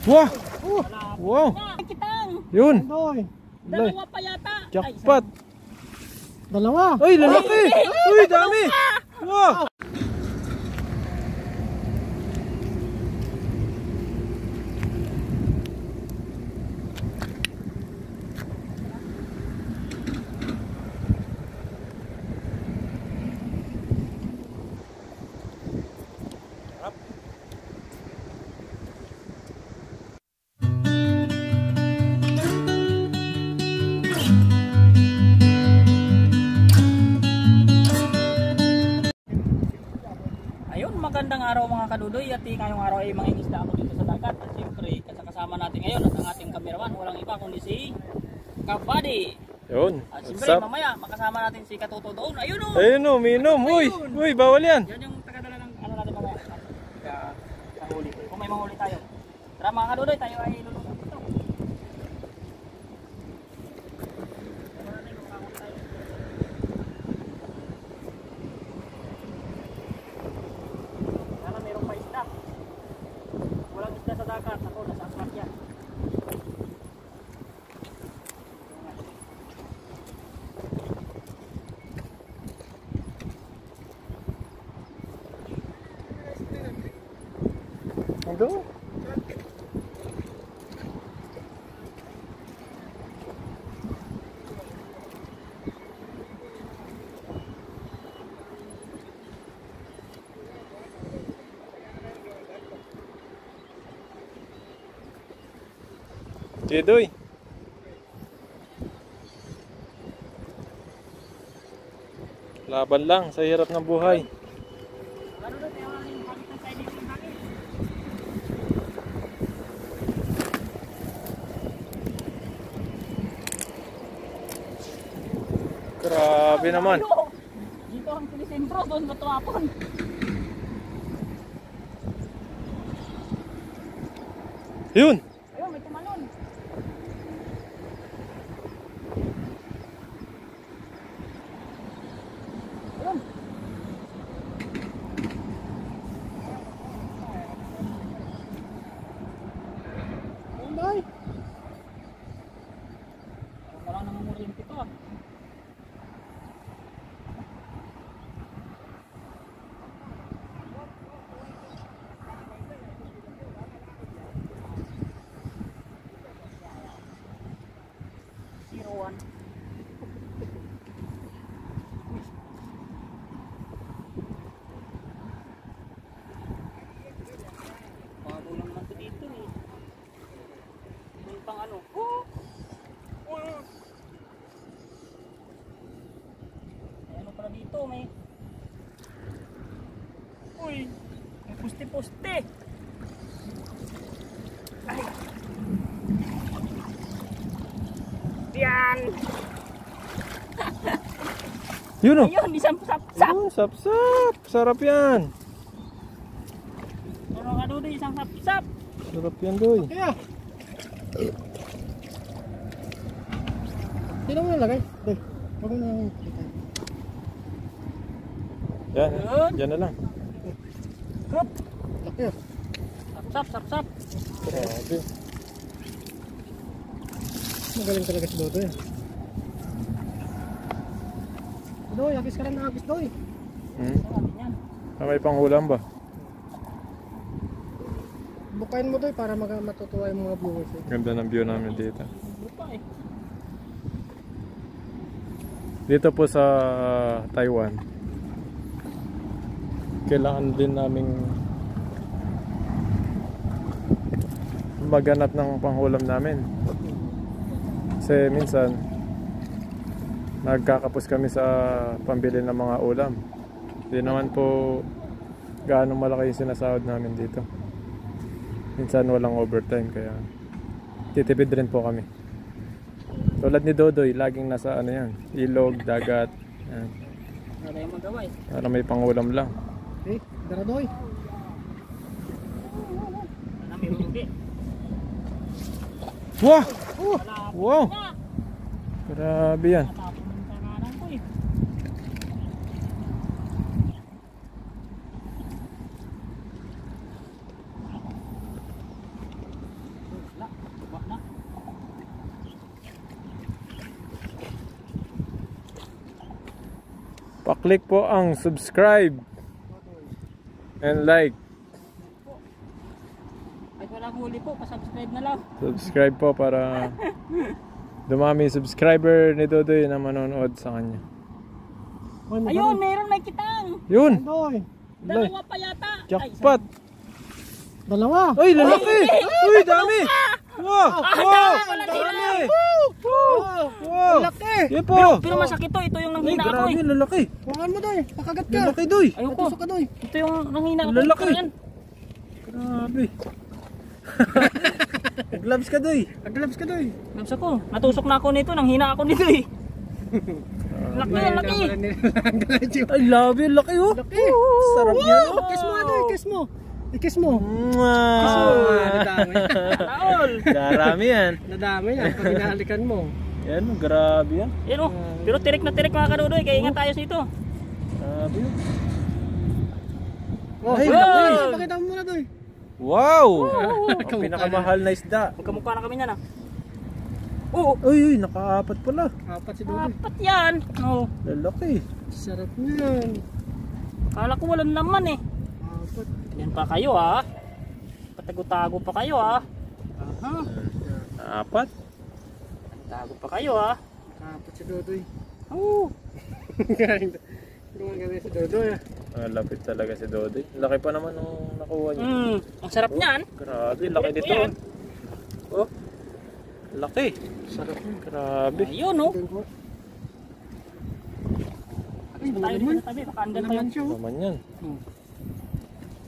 Wah! Wow! Yun! Dalawa pa yata! Jackpot! Dalawa! Ay, lalaki! Uy, dami! Wow! Magandang araw mga kadudoy, at ngayong araw ay mangingisda ako dito sa dagat. At siyempre kasama natin ngayon at ang ating cameraman, walang iba kundi si Kabady. Yun. At siyempre mamaya makasama natin si Katuto doon. Ayun o! Ayun o, minom. Uy! Uy, bawal yan. Yan yung tagadala ng ano natin mamaya. Kahuli. Kung may manghuli tayo. Tara mga kadudoy, tayo ay lulunod dito. Ando? Jedoy. Laban lang sa hirap ng buhay. Grabe naman. Dito ang Pilisentro, doon ba tumapon? Yun! Ayun, may tumalon. Ayun. Ay! Wala nang muryente to ah. Bago lang naman ito dito eh. May pang ano. May ano pala dito, may... Uy! May puste-puste! Ay! Yan! Yun o! Ayun, isang sap-sap! Oh, sap-sap! Sarap yan! Pero kadudoy, isang sap-sap! Sarap yan, doy. Kaya! Sino mo nalagay? Doy, huwag mo na. Yan, yan na lang. Hup! Laki ah. Sap-sap, sap-sap! Grabe. Magaling talaga si Dodo eh. Doy, agis ka lang na agis, Doy. Yan. May panghulam ba? Bukain mo, Doy, para matutuwa yung mga viewers eh. Ganda ng view namin dito. Buka eh. Dito po sa Taiwan, kailangan din naming maghanap ng panghulam namin. Kasi minsan nagkakapos kami sa pambili ng mga ulam. Hindi naman po gaano malaki yung sinasahod namin dito. Minsan walang overtime, kaya titipid rin po kami. Tulad ni Dodoy, laging nasa ano yan, ilog, dagat. Yan. Wala yung magawa eh. Para may pangulam lang. Eh, dara, Doy. Wala may hindi. Wow! Wala. Wow! Grabe yan. Natapon ng tanganan ko eh. Paklik po ang subscribe and like. Ay walang huli po, pasubscribe na lang. Subscribe po para dumami subscriber ni Dodoy na manonood sa kanya. Ayun, meron may kitang. Yun! Doy. Dalawa pa yata. Jackpot! Dalawa. Ay, lalaki! Uy, dami! Wow! Wow! Dami! Wow! Laki. Yan po! Pero masakit to, ito yung Ay, nanghina ako grabe, eh. lalaki! Huwakan mo Doy. Pakagat ka. Lalaki, Doy! Ayoko. Natusok ka Doy. Ito yung nanghina ako. Lalaki. Yan. Grabe! Gloves ka, Doy! Nag-gloves ka Doy. Labs ako. Natusok na ako nito, nanghina ako nito eh. Laki, laki. Ay, labi, laki oh! Laki. Sarap yan oh! Kiss mo Doy, kiss mo. I-kiss mo. Nadami. Taol. Darami yan. Nadami yan pag hinahalikan mo. Yan, grabe yan. Yan oh. Pero tirik na tirik mga kadudoy, kaya ingat tayo dito. Grabe yan. Oh, Ay, laki. laki. Pakita mo muna Doy. Wow! Ang pinakamahal na isda. Magkamukha na kami niyan ah. Oo. Uy, uy, nakaapat pala. Apat si Doy. Apat yan. Oo. Lalaki. Sarap niyan. Kala ko walang laman eh. Apat. Yan pa kayo ah. Patago-tago pa kayo ah. Aha. Apat? Tago pa kayo ah. Apat si Dodoy. Oo. Galing si Dodoy ah. Lapit talaga si Dodoy. Laki pa naman nung nakuha niya. Ang sarap niyan. Grabe, laki Ito nito. yan. Oh. Laki. Sarap niyan. Grabe. Ayun oh. Doon po. Alis pa tayo dito sa tabi. Baka andyan pa Naman yun. siya oh. Naman yan.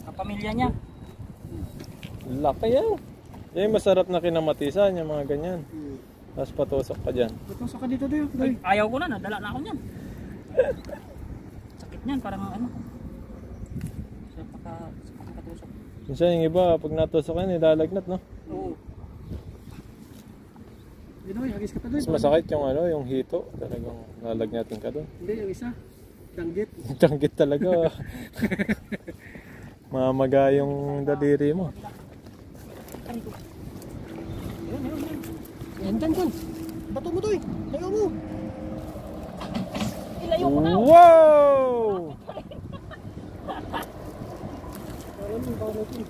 Kapamilya niya. Laki yan. Yan yung masarap na kinamatisan, yung mga ganyan. Tapos patusok ka dyan. Patusok ka dito Doy. Ayaw ko na. Nadala na ako niyan. Sakit niyan. Parang ano. Sa pagkatusok. Minsan yung iba, pag natusok yan, nilalagnat, no? Oo. Doy, hagis ka pa Doy. Mas masakit yung ano, yung hito. Talagang lalagnatin ka doon. Hindi, yung isa. Danggit. Tanggit talaga. Mamaga yung daliri mo. Yan. Bato mo Doy. Tayo mo. Ilayo ko na. Wow! Alam mo, bawal natin.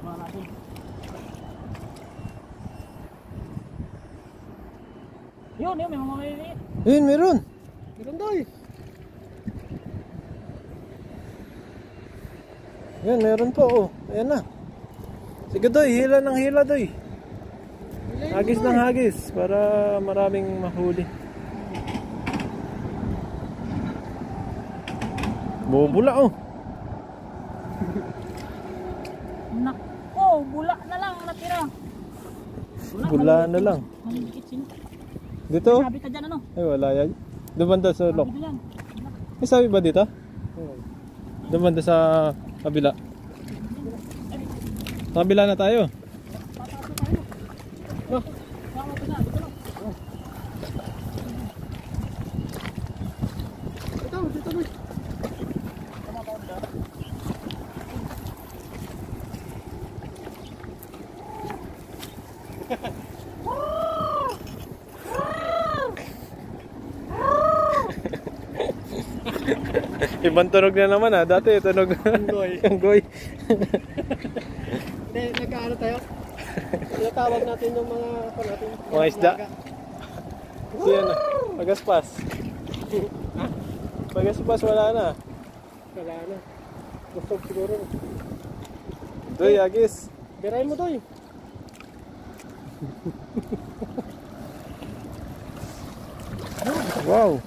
Mga natin. Yun, may mga maliliit. Yun, meron. Meron Doy. Yan, meron po. Oh. Ayan na. Sige, Doy. Hila ng hila, Doy. Hagis ng hagis para maraming mahuli. Bubula, oh. Nako, bula na lang natira. Bula na lang. Maliliit sino. Dito? Sabi ka dyan ano? Ay, wala yan. Dumanda sa lok. Sabi dyan. May sabi ba dito? Dumanda sa kabila. Sa kabila na tayo. Dito Doy. Ibang tunog na naman ha. Dati tunog ang goy. Hindi, nagkaano tayo? Tinatawag natin yung mga ako natin. Mga isda. Kasi yan na. Pagaspas. Pagaspas wala na. Wala na. Gusto siguro. Doy, agis. Biray mo Doy. Wow.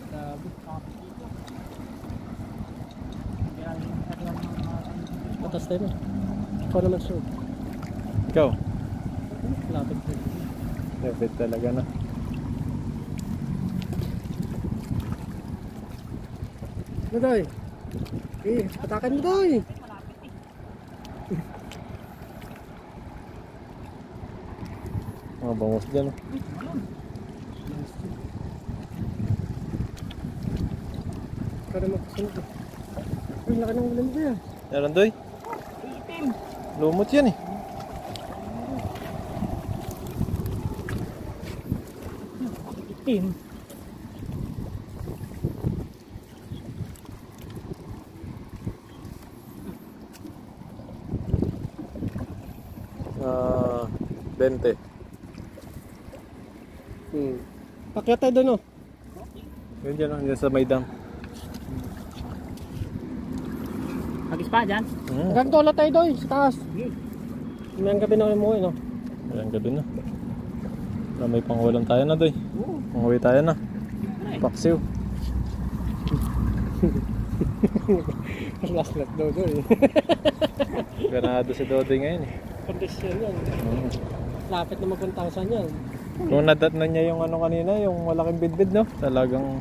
Atas tayo. Ikaw naman sure. Ikaw. Lapit tayo. Lapit talaga na. Ano Doy? Patakan mo Doy. Mga bangos dyan. Oh. Ikaw naman kasunod. Uy, laki ng ulam ko yan. Meron, Doy? Itim. Lumot yan eh. itim. Ah, 20. Pakyat tayo doon, oh. Yun dyan, oh, dyan sa may dam. Hagis pa dyan. Hanggang tola tayo doon, sa taas. May ang gabi na kayo mo, no? Ayan ka dun na. May pangwalan tayo na doy. Panguwi tayo na. Paksiw. Last daw doon, eh. Ganado si Dodoy ngayon eh. Kondisyon yan. Lapit na mag-1,000 yan. Kung nadat na niya yung ano kanina, yung malaking bidbid, no? Talagang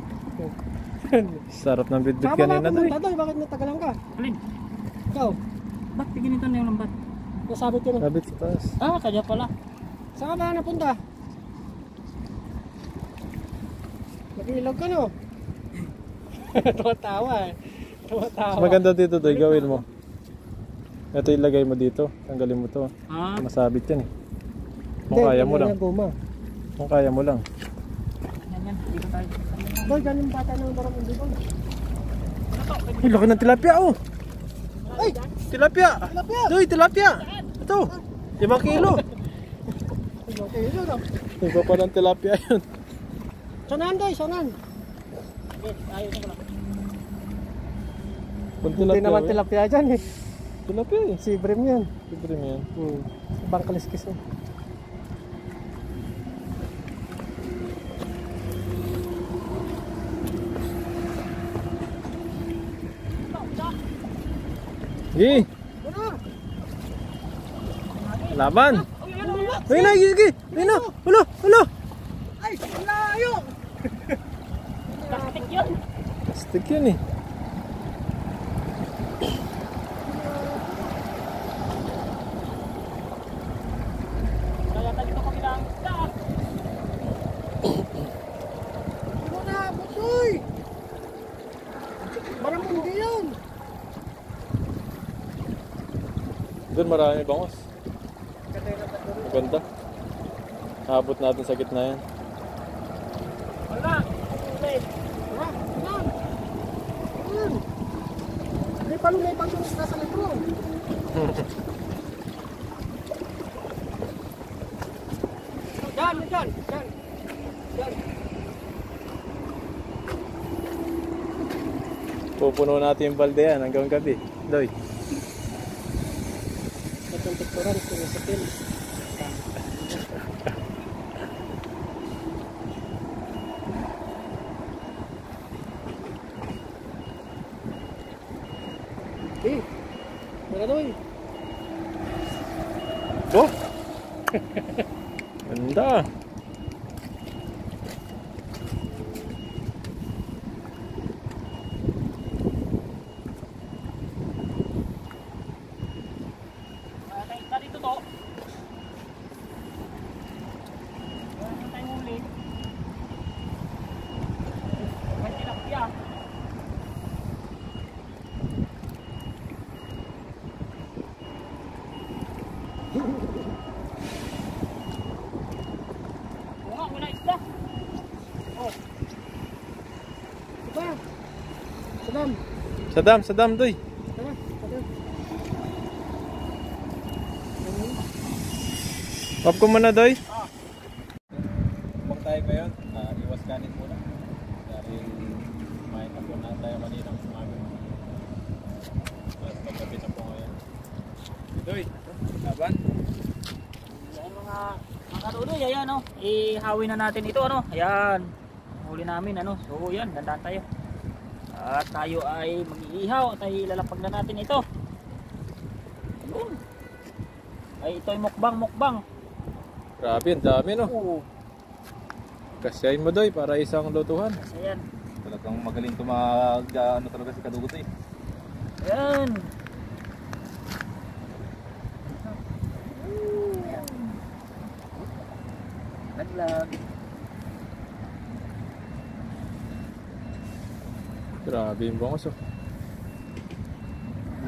sarap ng bidbid Saka ba kanina doy. pumunta doon? Bakit natagalan ka? Alin? Ikaw, Ba't tiginitan na yung lambat? nasabit ka na. Sabit sa taas. Ah, kanya pala. Saan ka ba napunta? Nag-ilog ka, no? Tumatawa, eh. Tumatawa. Maganda dito doy, gawin mo. Ito ilagay mo dito. Tanggalin mo to. Ah, Masabit yan eh. Kung kaya mo lang. Guma. Kung kaya mo lang. yan. Dito tayo. Boy, ganun bata ng barang hindi, boy. Ay, laki ng tilapia oh! Ay! Tilapia! Tilapia! Doy, tilapia! Ito! 5 kilo! Okay, yun, no? Iba pa ng tilapia yun. Sanan, Doy, sanan. Ayun na pala. Kung Hindi naman oh. tilapia dyan, eh. Tilapia eh. Si Brim yan. Libre mo yan. Ibang kaliskis, eh. Gi! Laban! Ayun na, sige! Ayun na! Ulo! Ulo! Ay, layo! Plastic yun. Stick yun eh. Kaya tayo dito kami lang. Hindi mo na, Butoy! Parang hindi yun. Doon marami bangos. Maganda. Abot natin sa gitna yan. Wala. Ulit. Ha? Yan! Yan! Hindi pa lumay pang tumis na sa libro. Yan, yan, yan. Yan. Pupuno natin yung balde yan hanggang gabi. Doy. Itong picturean, sinisipin. Eh, Doy. Oh! Ganda! Tayo dito to. Wala tayong huli. May tilapia. Oo nga, wala isda. Oh, Diba? Salam. Sa dam, Doy. Tara, tara. Pop ko muna, Doy. Huwag tayo ngayon, iwas kanin muna. Dahil kumain na po na tayo kaninang umaga. At paggabi na po ngayon. Doy, laban. yan mga kadudoy, ayan o. Ihawi na natin ito ano. Ayan. Huli namin ano. So yan, dandaan tayo. At tayo ay mag-iihaw at ay ilalapag na natin ito. Ayun. Ay ito ay mukbang. Grabe, ang dami no. Oo. Kasyahin mo, Doy, para isang lutuhan. Ayan. Talagang magaling tumag, ano talaga si Kadugot eh. Ayan. Naglag. Grabe yung bangos oh.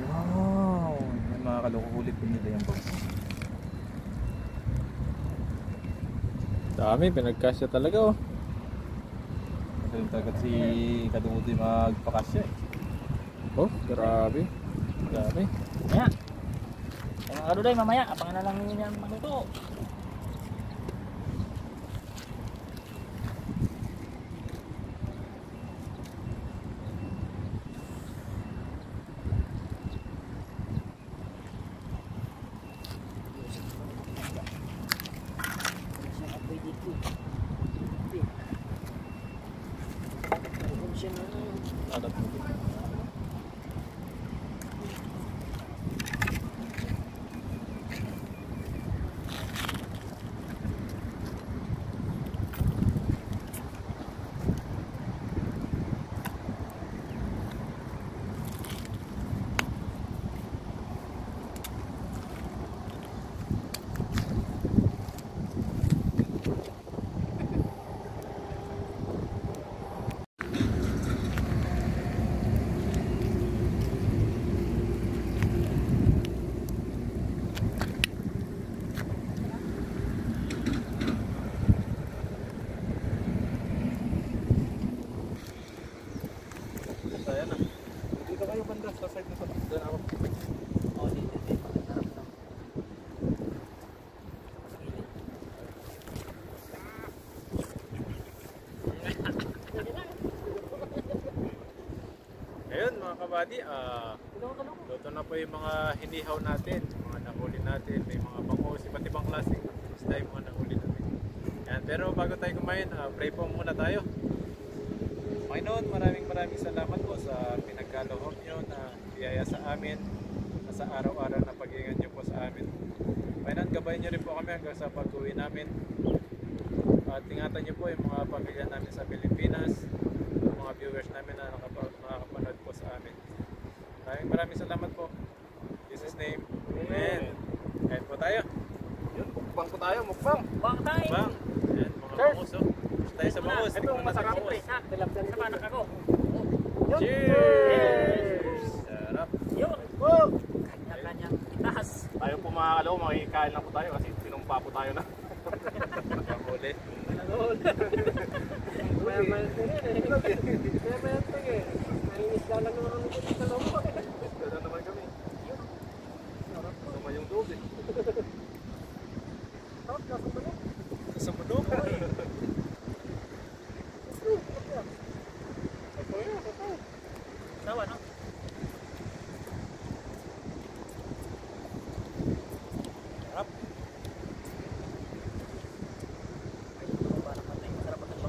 Wow! May mga kalukukulit po nila yung box. Dami, pinagkasya talaga oh. rin talaga si Kadungudi magpakasya eh. Oh, grabe. Grabe. Mamaya. Mga kaduday, mamaya. Abangan na lang yun yan maluto. Alat mo. Saya na. Dito kayo banda sa side na sa doon ako. Oh, dito. Ayun mga kabady, luto na po yung mga hinihaw natin, mga nahuli natin, may mga bangus, iba't ibang klaseng isda yung mga nahuli natin. Yan, pero bago tayo kumain, pray po muna tayo. Panginoon, maraming salamat po sa pinagkaloob nyo na biyaya sa amin, na sa araw-araw na pag-iingat nyo po sa amin. Panginoon, gabayan nyo rin po kami hanggang sa pag-uwi namin. At ingatan nyo po yung mga pamilya namin sa Pilipinas, yung mga viewers namin na nakakapanood po sa amin. Maraming salamat po. In Jesus' name, amen. Kain po tayo. Yun, mukbang po tayo, mukbang. Bang tayo. Bang. Ayan, mga bangus oh. Tayo sa bangus. Ito Tikman na sa masarap bangus. pre. Ha? Sa panak ako. Cheers! Sarap. Yun. Oh! Kanya-kanyang itaas. Tayo po mga kalaw, makikain lang po tayo kasi sinumpa po tayo na. Mahuli. Mayaman ito eh. Mayaman ito eh. Nainis lang naman kami dito sa loob. Ganda naman kami. Sama yung dobe. Sarap ka sa tuloy. Sa mundo. Sawa, no? Sarap. Parang matay. Masarap at ang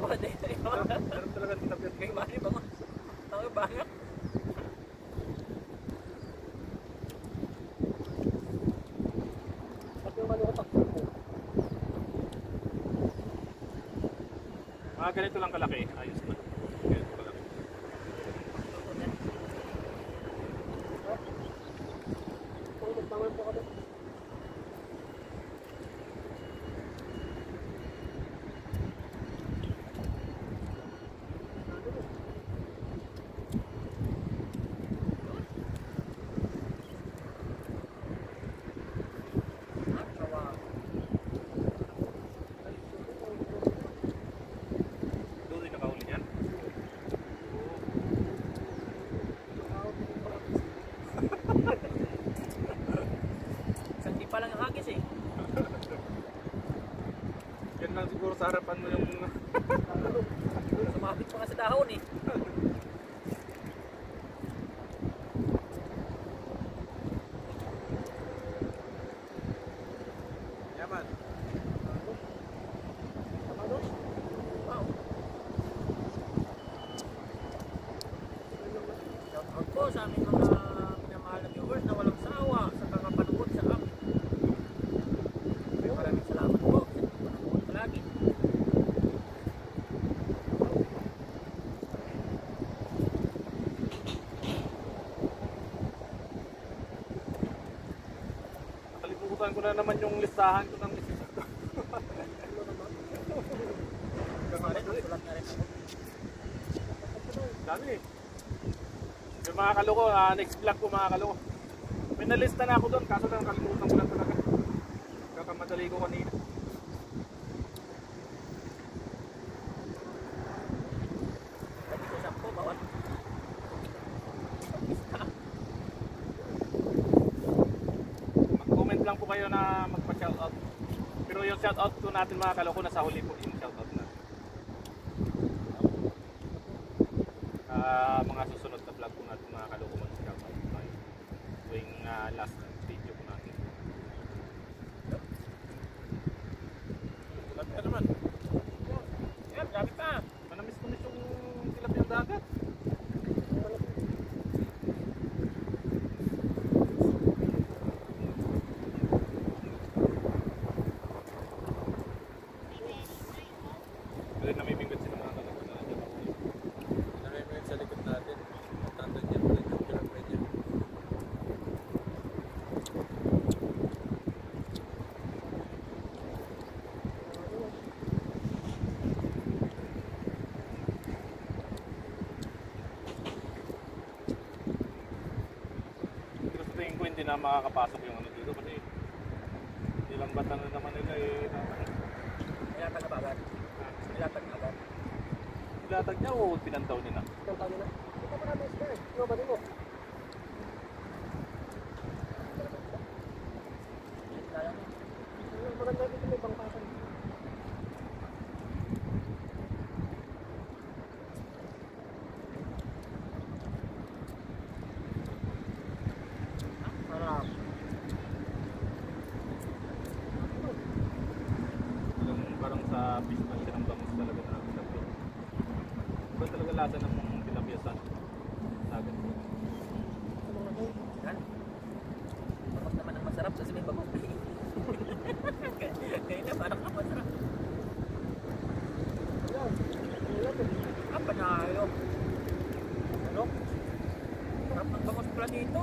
oh, hindi. Meron talaga dito tapos. Kaya mali ba mo? Tawag bangat. At yung malukatak. Mga ganito lang kalaki, ayos na. Ganito kalaki. Kung magbangan po kami. Doon din nakahuli niyan. Isang di pa lang yung hagis eh. Yan lang siguro sa harapan mo yung Sumabit pa nga sa dahon eh. Yaman. Wow. Shoutout po sa aming mga minamahal na viewers na walang sawa sa kakapanood sa amin. Maraming salamat po sa inyong panonood palagi. nakalimutan ko na naman yung listahan ko ng lisita. Sulat na rin ako. Dami eh. Yung mga kaloko, next vlog ko mga kaloko. May nalista na ako doon, kaso lang nakalimutan ko lang talaga. Kakamadali ko kanina. kayo na magpa-shoutout. Pero yung shoutout ko natin mga kaloko, nasa huli po yung shoutout na. Mga susunod na vlog po natin mga kaloko, mag-shoutout tayo. Tuwing last video po natin. Tilapia naman. Yan, gamit na. Manamis-namis yung tilapia ng dagat. Kasi namimingwit sila mga kaloko na natin. Namimingwit sa likod natin. Tandaan niya ulit yung tilapia niya. Pero sa tingin ko hindi na makakapasok yung ano dito kasi ilang bata na naman nila eh. Nilatag na ba agad? Nilatag na agad? Ilatag niya o pinantaw niya na? Isang taon na. Ito marami isda eh. Ano ba din mo? Maganda dito may bangkasan. Sarap. Parang sa fish pan siya ng bangus talaga na tilapia. Iba talaga lasa ng tilapia sa dagat. Yan. Bakit naman ang masarap kasi may bagong kaya na parang ang masarap. Ayan. Ayan. Ang panayo. Ano? Sarap ng bangus pala dito.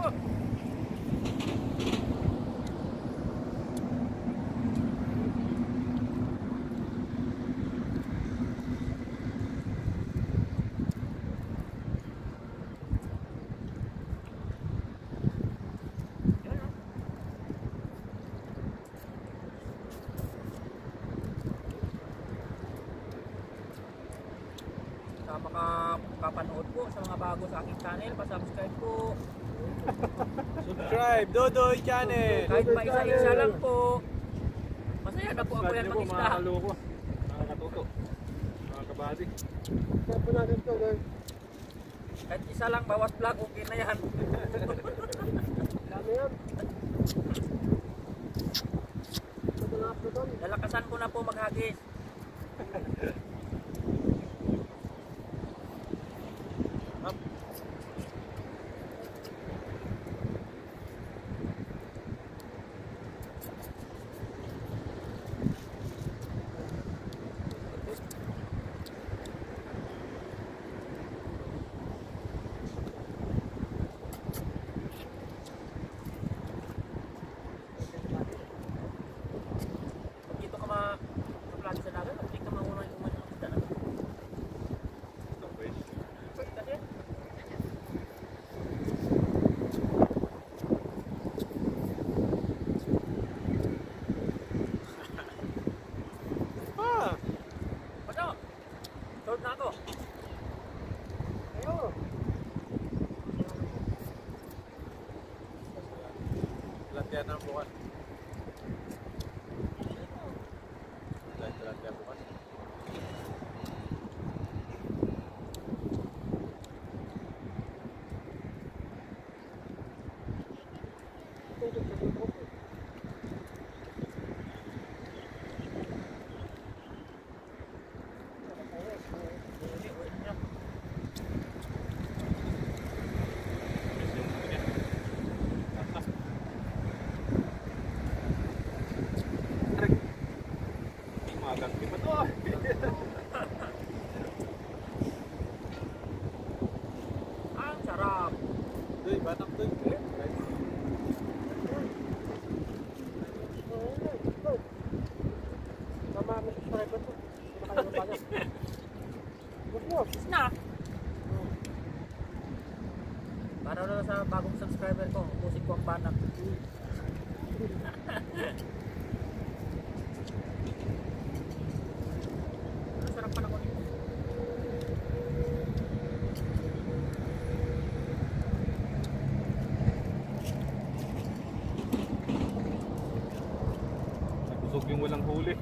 Sa makapanood po sa mga bago sa aking channel, pa-subscribe po. Subscribe! Dodoy Channel! Kahit pa isa-isa lang po. Masaya na po ako yan Mga mag-isda. kaloko, mga katuto, mga kabady. Kaya po natin ito guys. Kahit isa lang bawas vlog, okay na yan. Dami yan. Ito na upload doon. Lalakasan ko na po maghagis. Pag dito ka ma-vlog sa dagat, hindi ka mauna yung umano ng isda na. Pwede kasi. Ano? Short na ako. Ayun. Tilapia na bukas. Tilapia bukas. Tubig sa dito. Hindi, uwi niya. Magang di ba to? Ang sarap. Doy, batak doy. Tama ang subscriber ko. Hindi na kayo mabanyak. Huwag nyo. Na. Para na sa bagong subscriber ko, ubusin ko ang banak. Ang sarap pa na ko nito. laging walang huli.